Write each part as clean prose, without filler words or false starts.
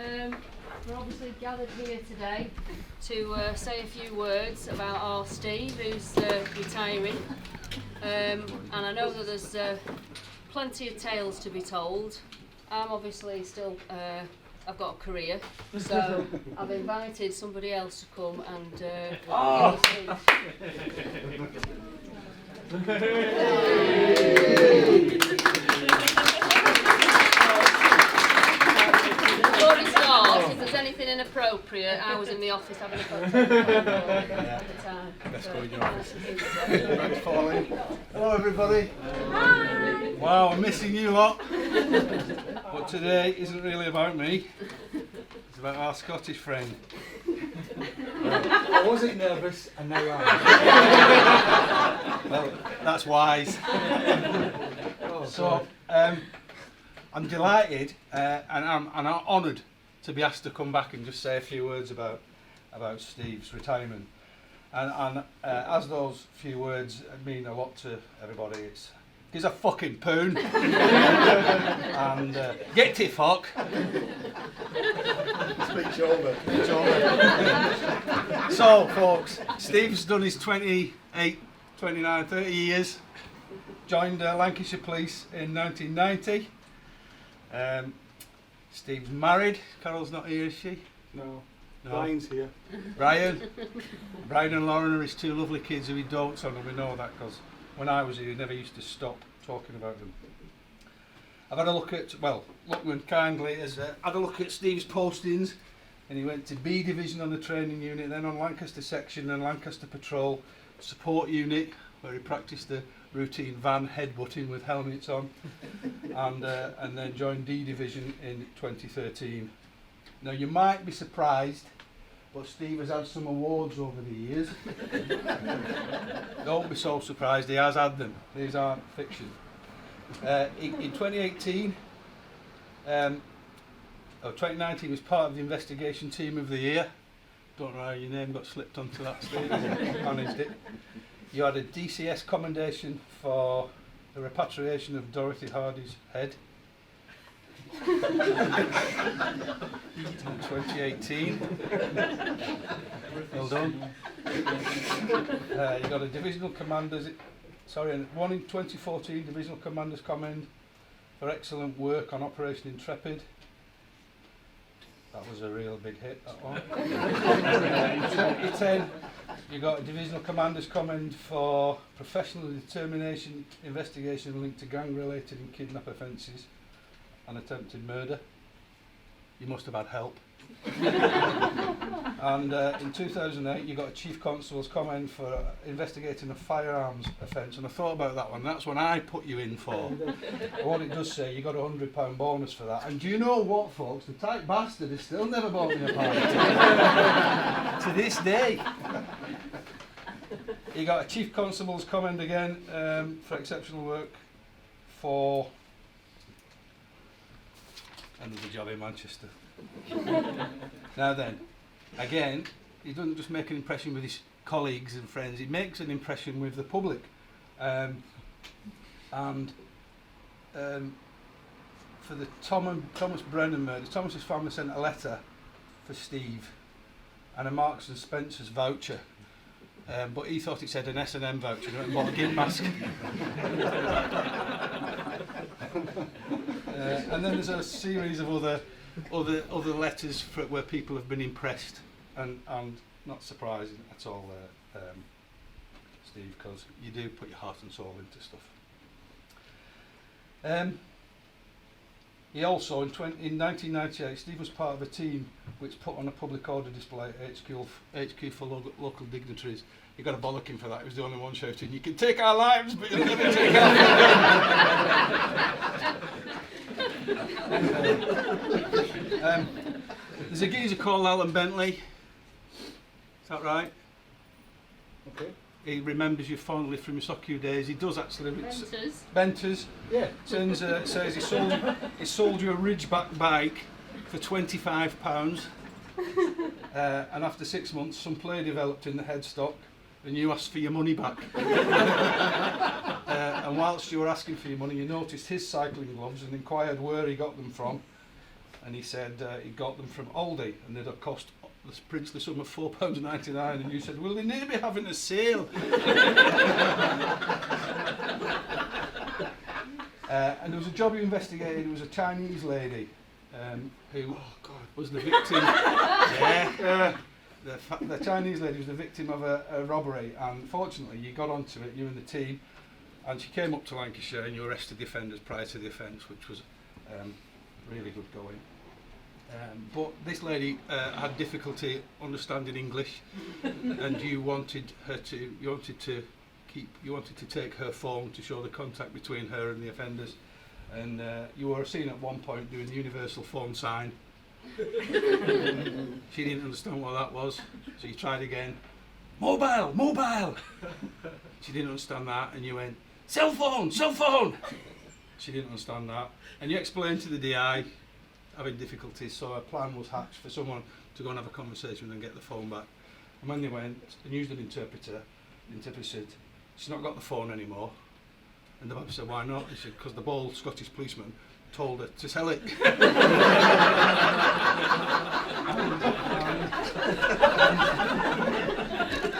We're obviously gathered here today to say a few words about our Steve, who's retiring. And I know that there's plenty of tales to be told. I'm obviously still, I've got a career, so I've invited somebody else to come and give a speech. Before he starts, if there's anything inappropriate, I was in the office having a photo at the time. Let's go in your office. Thanks for following. Hello everybody. Hi. Wow, I'm missing you lot. But today isn't really about me. It's about our Scottish friend. I wasn't nervous and now I am. Well, that's wise. So, I'm delighted and I'm honoured to be asked to come back and just say a few words about Steve's retirement. And as those few words mean a lot to everybody, he's a fucking poon. And get to fuck. Speech over. So, folks, Steve's done his 28, 29, 30 years. Joined Lancashire Police in 1990. Steve's married. Carol's not here, is she? No. Brian's here. Brian and Lauren are his two lovely kids who he dotes on, and we know that because when I was here, he never used to stop talking about them. I've had a look at, Lookman kindly has had a look at Steve's postings, and he went to B Division on the training unit, then on Lancaster Section and Lancaster Patrol Support Unit, where he practiced the routine van headbutting with helmets on, and then joined D Division in 2013. Now you might be surprised, but Steve has had some awards over the years. Don't be so surprised, he has had them. These aren't fiction. In 2018, 2019 he was part of the investigation team of the year. Don't know how your name got slipped onto that stage, managed it. You had a DCS commendation for the repatriation of Dorothy Hardy's head. In 2018. Well done. You got a divisional commanders, one in 2014 divisional commanders commend for excellent work on Operation Intrepid. That was a real big hit, that one. In 2010, you got a divisional commander's commend for professional determination investigation linked to gang-related and kidnap offences and attempted murder. You must have had help. And in 2008, you got a chief constable's commend for investigating a firearms offence, and I thought about that one. That's one I put you in for. And what it does say, you got a £100 bonus for that. And do you know what, folks? The tight bastard has still never bought me a party. To this day. You got a chief constable's commend again for exceptional work for another job in Manchester. Now then, again, he doesn't just make an impression with his colleagues and friends, he makes an impression with the public. For the Thomas Brennan murder, Thomas's family sent a letter for Steve and a Marks and Spencer's voucher. But he thought it said an S&M voucher and bought a gimp mask. And then there's a series of other letters where people have been impressed and not surprising at all, Steve, because you do put your heart and soul into stuff. He also, in 1998, Steve was part of a team which put on a public order display at HQ for local dignitaries. You got to bollock him for that. He was the only one shouting, "You can take our lives, but you'll never take our lives." There's a geezer called Alan Bentley. Is that right? Okay. He remembers you fondly from your SOCU days. He does actually. Benters. Yeah. Says he sold you a Ridgeback bike for £25. And after 6 months, some play developed in the headstock, and you asked for your money back. And whilst you were asking for your money, you noticed his cycling gloves and inquired where he got them from. and he said he got them from Aldi, and they'd have cost the princely sum of £4.99, and you said, well, they need to be having a sale. And there was a job you investigated. There was a Chinese lady who was the victim. The Chinese lady was the victim of a robbery, and fortunately you got onto it, you and the team, and she came up to Lancashire and you arrested the offenders prior to the offence, which was really good going. But this lady had difficulty understanding English, and you wanted to take her phone to show the contact between her and the offenders, and you were seen at one point doing the universal phone sign. She didn't understand what that was, so you tried again. Mobile, mobile. She didn't understand that, and you went, cell phone, cell phone. She didn't understand that, and you explained to the DI having difficulties, so a plan was hatched for someone to go and have a conversation and get the phone back. And when they went and used an interpreter, the interpreter said, she's not got the phone anymore. And the man said, why not? He said, because the bald Scottish policeman told her to sell it.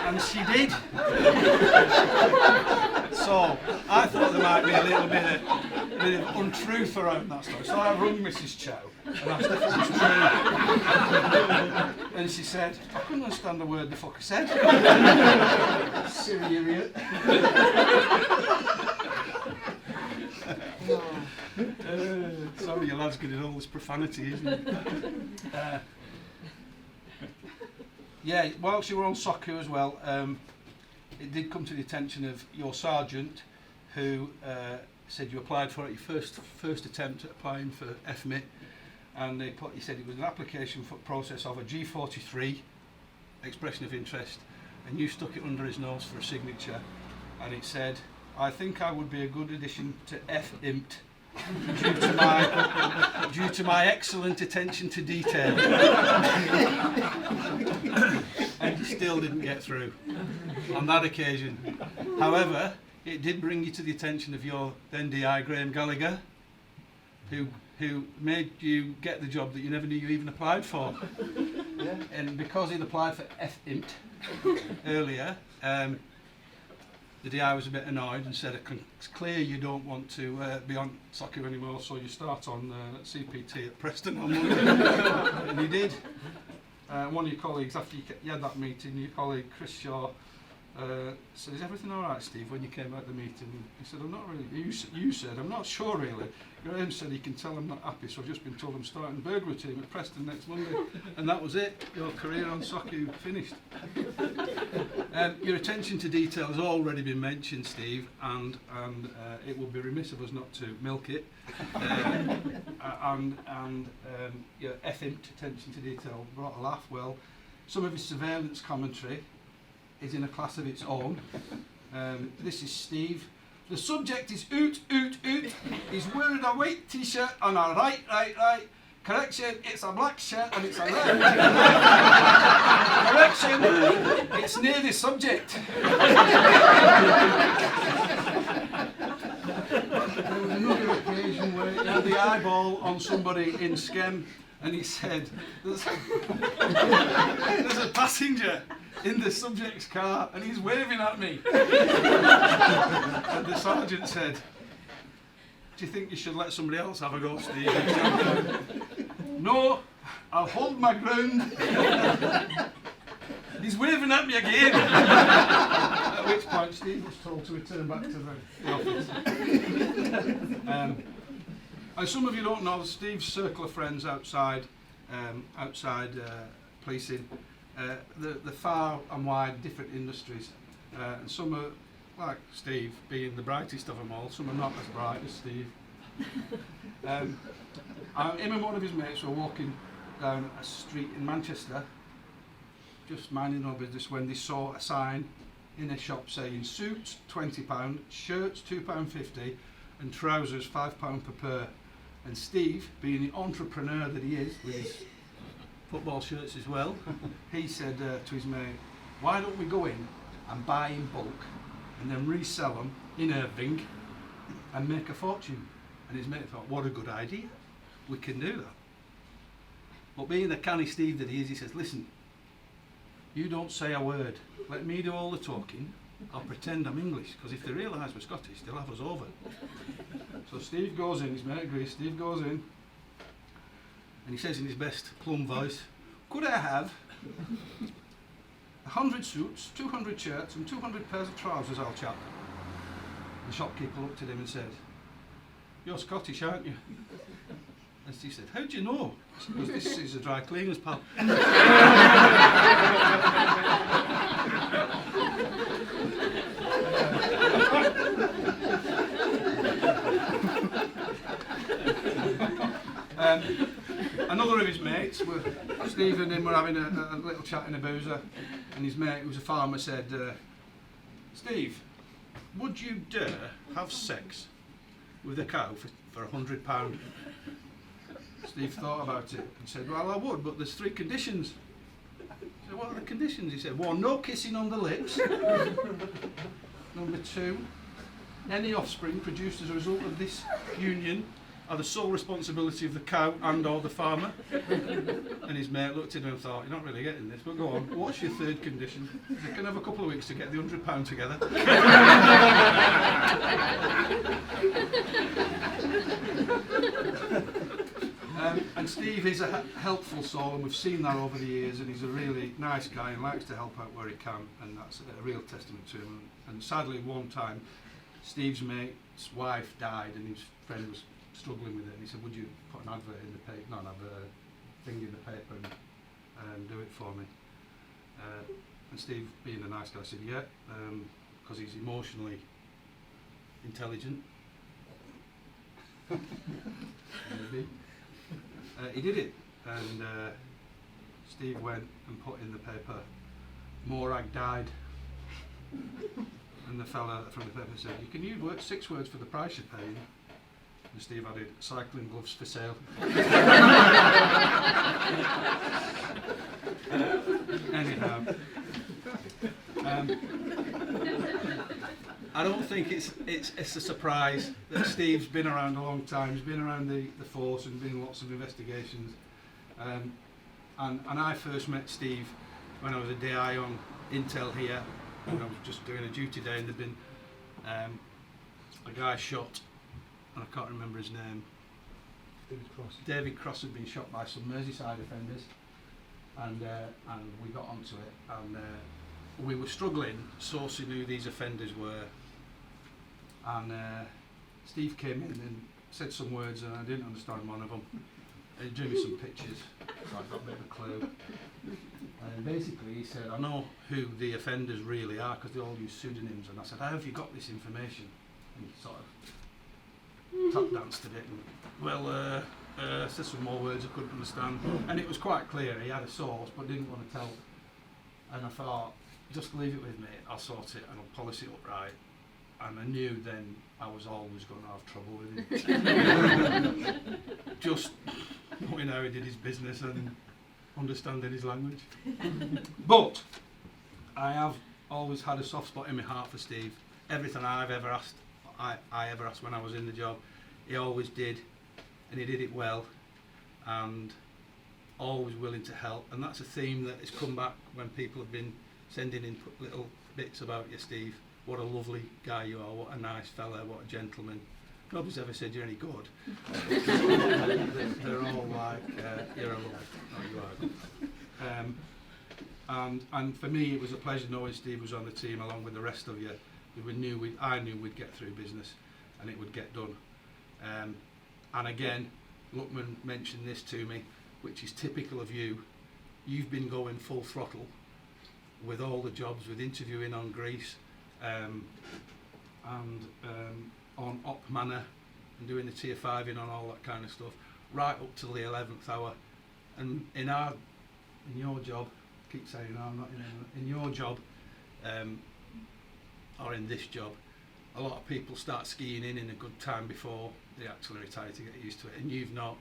And she did. So I thought there might be a little bit of untruth around that story. So I rung Mrs. Chow and asked if it was true. And she said, I couldn't understand a word the fucker said. Silly idiot. Sorry, your lad's getting all this profanity, isn't it? Yeah, whilst you were on Soccer as well, it did come to the attention of your sergeant, who said you applied for it, your first attempt at applying for FMIT, and he said it was an application for process of a G43, expression of interest, and you stuck it under his nose for a signature, and it said, I think I would be a good addition to FIMT due to my excellent attention to detail. And you still didn't get through on that occasion. However, it did bring you to the attention of your then DI, Graham Gallagher, who made you get the job that you never knew you even applied for. Yeah. And because he'd applied for FIMT earlier, the DI was a bit annoyed and said, it's clear you don't want to be on Soccer anymore, so you start on CPT at Preston on Monday. And he did. One of your colleagues, after you had that meeting, your colleague Chris Shaw said, is everything all right, Steve, when you came out of the meeting? He said, I'm not really, you said, I'm not sure really. Graham said he can tell I'm not happy, so I've just been told I'm starting burglary team at Preston next Monday. And that was it, your career on Soccer finished. Your attention to detail has already been mentioned, Steve, and it would be remiss of us not to milk it. Your FIMT, attention to detail, brought a laugh. Well, some of his surveillance commentary is in a class of its own. This is Steve. The subject is oot, oot, oot. He's wearing a white t-shirt and a right. Correction, it's a black shirt and it's a red. Correction, it's near the subject. There was another occasion where he had the eyeball on somebody in Skem, and he said, there's a passenger in the subject's car and he's waving at me. And the sergeant said, do you think you should let somebody else have a go, Steve? No, I'll hold my ground. He's waving at me again. At which point Steve was told to return back to the office. And some of you don't know, Steve's circle of friends outside policing, the far and wide different industries, and some are like Steve being the brightest of them all, some are not as bright as Steve. Him and one of his mates were walking down a street in Manchester, just minding their business, when they saw a sign in a shop saying suits £20, shirts £2.50 and trousers £5 per pair. And Steve, being the entrepreneur that he is, with his football shirts as well, he said to his mate, why don't we go in and buy in bulk and then resell them in Irving and make a fortune? And his mate thought, what a good idea, we can do that. But being the canny Steve that he is, he says, listen, you don't say a word. Let me do all the talking. I'll pretend I'm English, because if they realise we're Scottish, they'll have us over. So Steve goes in, his mate agrees, Steve goes in, and he says in his best plum voice, could I have 100 suits, 200 shirts and 200 pairs of trousers, old chap? The shopkeeper looked at him and said, you're Scottish, aren't you? And Steve said, how do you know? Because this is a dry cleaner's pal. Another of his mates, Steve and him were having a little chat in a boozer, and his mate, who was a farmer, said, Steve, would you dare have sex with a cow for £100? Steve thought about it and said, well, I would, but there's 3 conditions. I said, what are the conditions? He said, 1, no kissing on the lips. Number 2, any offspring produced as a result of this union are the sole responsibility of the cow and or the farmer. And his mate looked at him and thought, you're not really getting this, but go on, what's your 3rd condition? He said, can I have a couple of weeks to get the £100 together? And Steve is a helpful soul, and we've seen that over the years, and he's a really nice guy and likes to help out where he can, and that's a real testament to him. And sadly, one time, Steve's mate's wife died, and his friend was struggling with it, and he said, would you put an advert in the paper, not an advert, a thing in the paper and do it for me? And Steve, being a nice guy, said yeah, because he's emotionally intelligent. Maybe. He did it, and Steve went and put in the paper, Morag died. And the fella from the paper said, you can use 6 words for the price you're paying. And Steve added, cycling gloves for sale. Anyhow, I don't think it's a surprise that Steve's been around a long time. He's been around the force and been in lots of investigations. And I first met Steve when I was a DI on Intel here, and I was just doing a duty day, and there'd been a guy shot, and I can't remember his name. David Cross had been shot by some Merseyside offenders, and we got onto it, and we were struggling sourcing who these offenders were, and Steve came in and said some words, and I didn't understand one of them. He drew me some pictures, so I got a bit of a clue. And basically he said, I know who the offenders really are, because they all use pseudonyms. And I said, how have you got this information? And he sort of tap danced a bit, and said some more words I couldn't understand. And it was quite clear he had a source but didn't want to tell. And I thought, just leave it with me, I'll sort it and I'll polish it up right. And I knew then I was always going to have trouble with him. Just knowing how he did his business and understanding his language. But I have always had a soft spot in my heart for Steve. Everything I've ever asked, I ever asked when I was in the job, he always did, and he did it well, and always willing to help. And that's a theme that has come back when people have been sending in little bits about you, Steve. What a lovely guy you are, what a nice fella, what a gentleman. Nobody's ever said you're any good. They're all like, you're a love. Oh, you are good. And for me, it was a pleasure knowing Steve was on the team along with the rest of you. I knew we'd get through business and it would get done. And again, Luckman mentioned this to me, which is typical of you. You've been going full throttle with all the jobs, with interviewing on Greece, and on Op Manor, and doing the tier 5 in on all that kind of stuff, right up till the 11th hour. And in your job, I keep saying I'm not in your job, or in this job, a lot of people start skiing in a good time before they actually retire to get used to it, and you've not.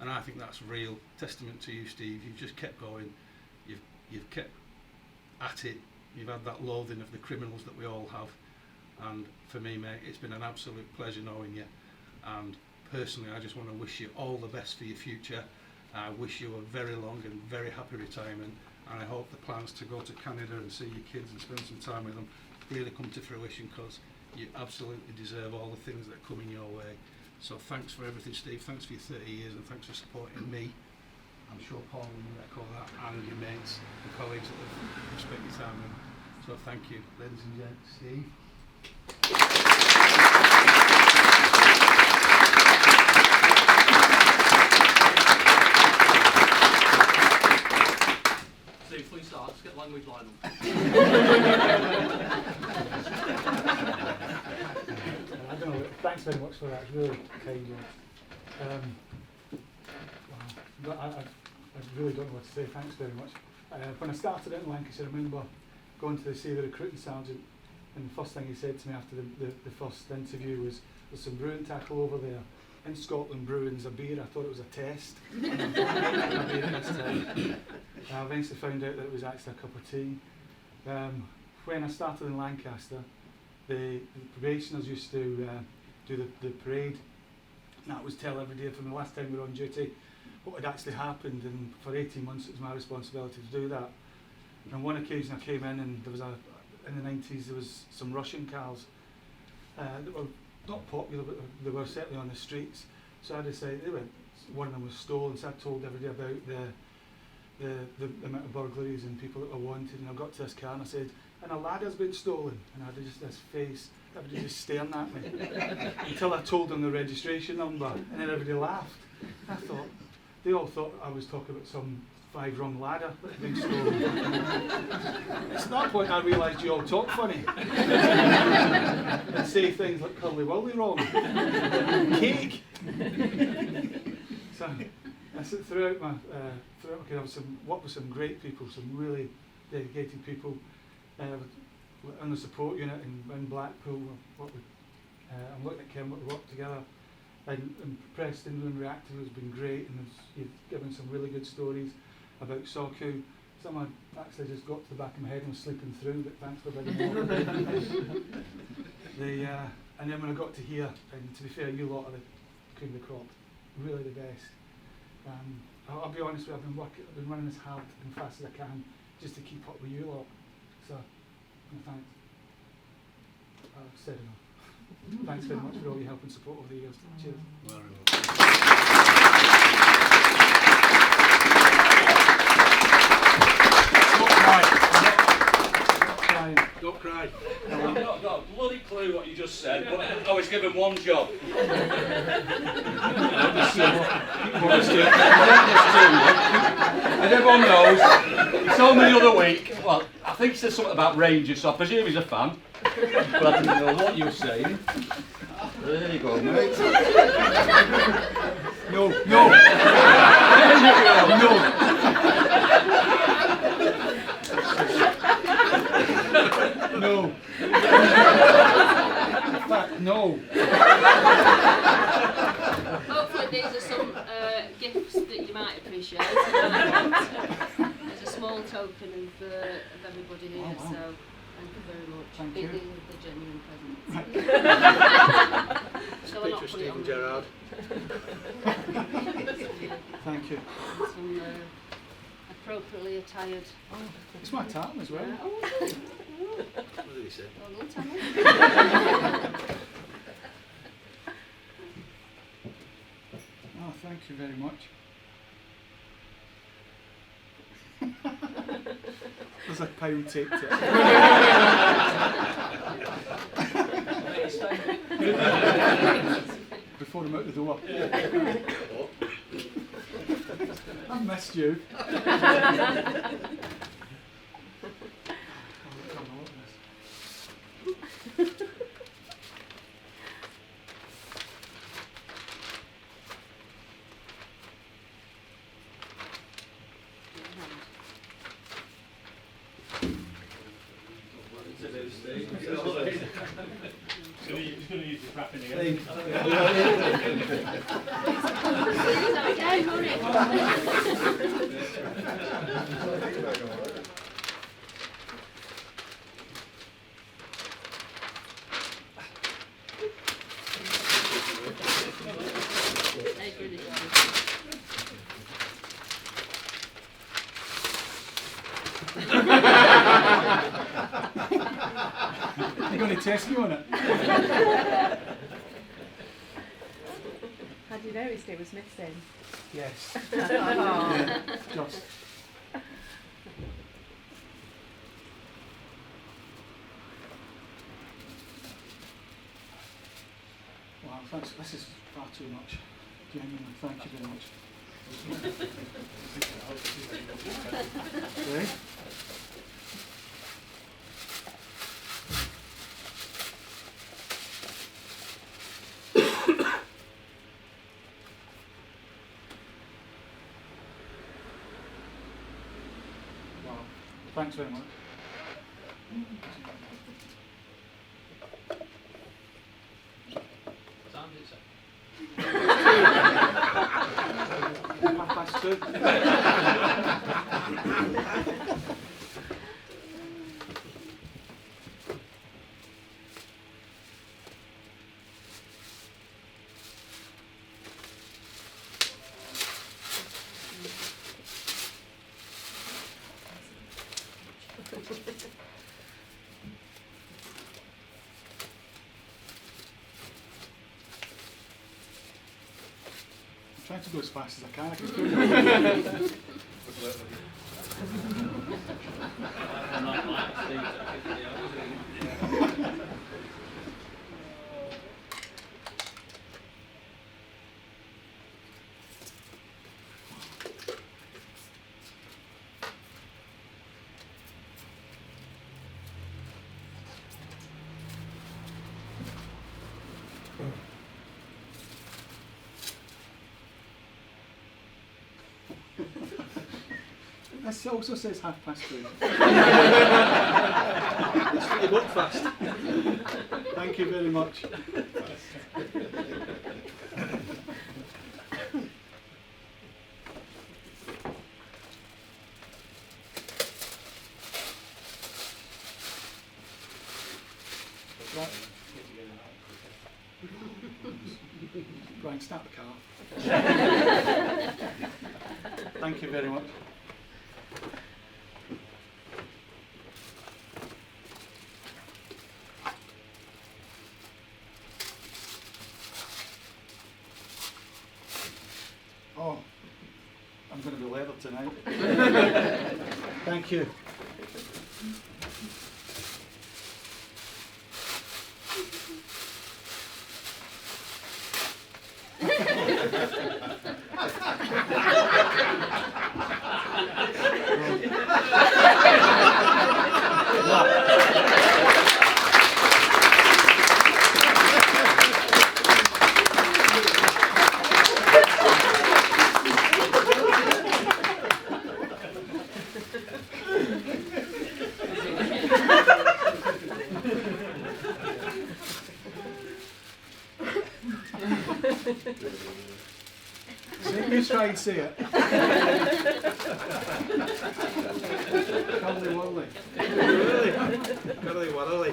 And I think that's real testament to you, Steve. You've just kept going, you've kept at it, you've had that loathing of the criminals that we all have. And for me, mate, it's been an absolute pleasure knowing you, and personally I just want to wish you all the best for your future, I wish you a very long and very happy retirement, and I hope the plans to go to Canada and see your kids and spend some time with them really come to fruition, because you absolutely deserve all the things that are coming your way. So thanks for everything, Steve. Thanks for your 30 years, and thanks for supporting me. I'm sure Paul will echo that, and your mates and colleagues that have spent your time with. So thank you, ladies and gents. Steve. Steve, please start. Let's get language line on. I don't know, thanks very much for that, it's really kind of wow. I really don't know what to say, thanks very much. When I started in Lancashire, I remember going to see the recruiting sergeant, and the first thing he said to me after the first interview was, there's some brewing tackle over there. In Scotland, brewing's a beer. I thought it was a test. I eventually found out that it was actually a cup of tea. When I started in Lancaster, the probationers used to do the parade, and that was tell every day from the last time we were on duty what had actually happened, and for 18 months it was my responsibility to do that. And on one occasion I came in, and there was in the 90s there was some Russian cars that were not popular, but they were certainly on the streets. So I decided, one of them was stolen, so I told everybody about the amount of burglaries and people that were wanted, and I got to this car and I said, and a ladder's been stolen, and I had just this face, everybody just staring at me, until I told them the registration number, and then everybody laughed. I thought, they all thought I was talking about some 5-rung ladder that had been stolen. It's at that point I realised you all talk funny. And say things like curly willy wrong. Cake. So I said throughout my career I worked with some great people, some really dedicated people on the support unit in Blackpool. I'm looking at Ken, we worked together. And Preston and Reactive has been great, and you've given some really good stories about Soku. Some I actually just got to the back of my head and was sleeping through, but thanks for bringing me on. And then when I got to here, and to be fair, you lot are the cream of the crop, really the best. I'll be honest with you, I've been running as hard and fast as I can just to keep up with you lot. So, thanks. I've said enough. Thanks very much for all your help and support over the years. Cheers. Very well. Don't cry. I've not got a bloody clue what you just said, but I was given one job. And everyone knows, he told me the other week, well, I think he said something about Rangers, so I presume he's a fan. But I didn't know what you were saying. There you go, mate. No. There you go. No. In fact, no. Hopefully these are some gifts that you might appreciate. There's a small token of everybody here, Oh, wow. so thank you very much. Thank you. The genuine presents. Shall I not put it on? Gerard. Thank you. Some appropriately attired. It's my time as well. What did he say? Well done, Tammy. Oh, thank you very much. There's a pound taped it. Before I'm out the door. I've missed you. Just going to use the wrapping again. going to test me on it. Had you noticed it was missing? Yes. Oh. Yeah, just. Wow, thanks. This is far too much. Genuinely, thank you very much. Ready? Wow, thanks very much. Half past 2. I'm trying to go as fast as I can. I can This also says 2:30. You look fast. Thank you very much. Right. Brian, start the car. Thank you very much. Oh, I'm going to be leather tonight. Thank you. You try and see it. Cuddly wuddly. Really? Cuddly wuddly.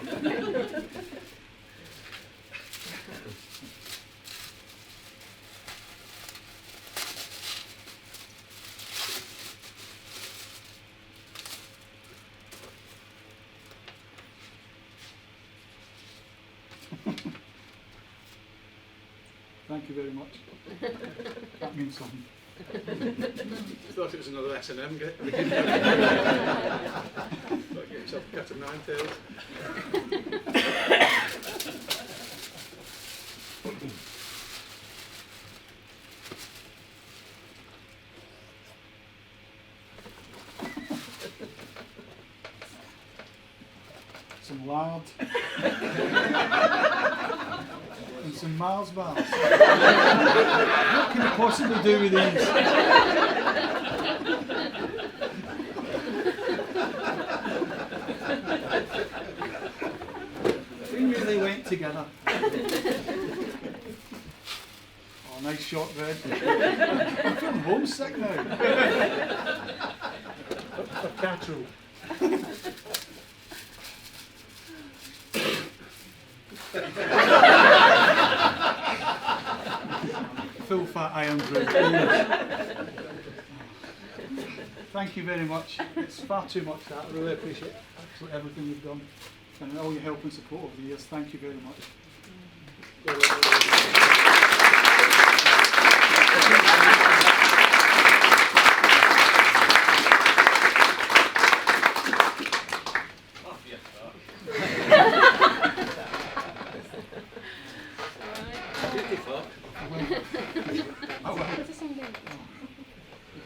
Thank you very much. That means something. Thought it was another S&M. Get yourself a cat of nine tails. Some lard. And some Mars bars. What can you possibly do with these? They really went together. Oh, nice shot, Red. I'm feeling homesick now. For cattle. Full fat iron brew. Thank you very much. It's far too much that. I really appreciate absolutely everything you've done. and all your help and support over the years. Thank you very much.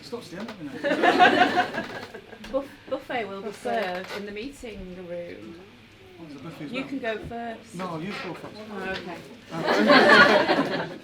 Stop staring at me now. Buffet will be served in the meeting room. Oh, there's a buffet as You well. can go first. No, you go first. Oh, okay.